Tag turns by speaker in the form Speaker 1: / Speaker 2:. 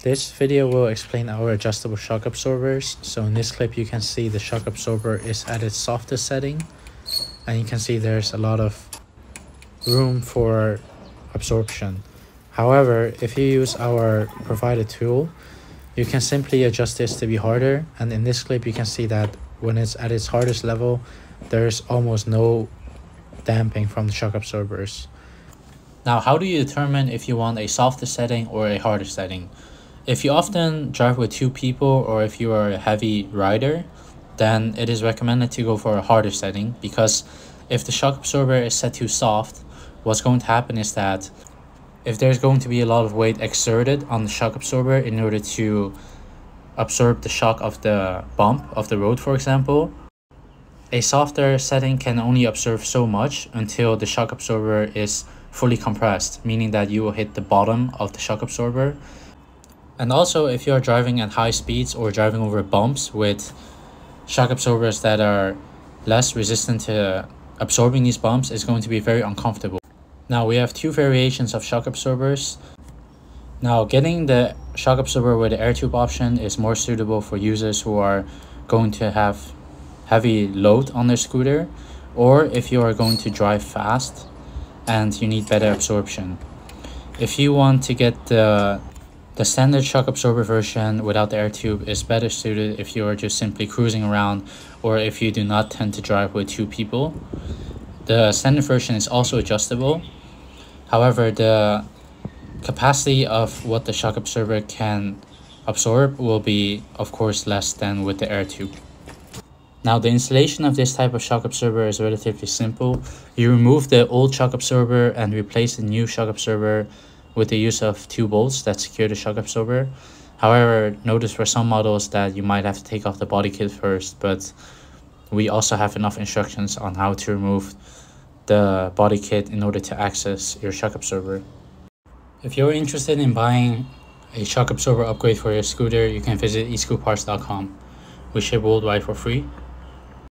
Speaker 1: This video will explain our adjustable shock absorbers. So in this clip you can see the shock absorber is at its softest setting, and you can see there's a lot of room for absorption. However, if you use our provided tool, you can simply adjust this to be harder, and in this clip you can see that when it's at its hardest level, there's almost no damping from the shock absorbers. Now, how do you determine if you want a softer setting or a harder setting? If you often drive with two people, or if you are a heavy rider, then it is recommended to go for a harder setting, because if the shock absorber is set too soft, what's going to happen is that if there's going to be a lot of weight exerted on the shock absorber in order to absorb the shock of the bump of the road, for example, a softer setting can only absorb so much until the shock absorber is fully compressed, meaning that you will hit the bottom of the shock absorber. And also, if you are driving at high speeds or driving over bumps with shock absorbers that are less resistant to absorbing these bumps, it's going to be very uncomfortable. Now, we have two variations of shock absorbers. Now, getting the shock absorber with the air tube option is more suitable for users who are going to have heavy load on their scooter, or if you are going to drive fast and you need better absorption. If you want to get the standard shock absorber version without the air tube, is better suited if you are just simply cruising around, or if you do not tend to drive with two people. The standard version is also adjustable. However, the capacity of what the shock absorber can absorb will be, of course, less than with the air tube. Now, the installation of this type of shock absorber is relatively simple. You remove the old shock absorber and replace the new shock absorber with the use of two bolts that secure the shock absorber. However, notice for some models that you might have to take off the body kit first, but we also have enough instructions on how to remove the body kit in order to access your shock absorber. If you're interested in buying a shock absorber upgrade for your scooter, you can visit escooparts.com. We ship worldwide for free.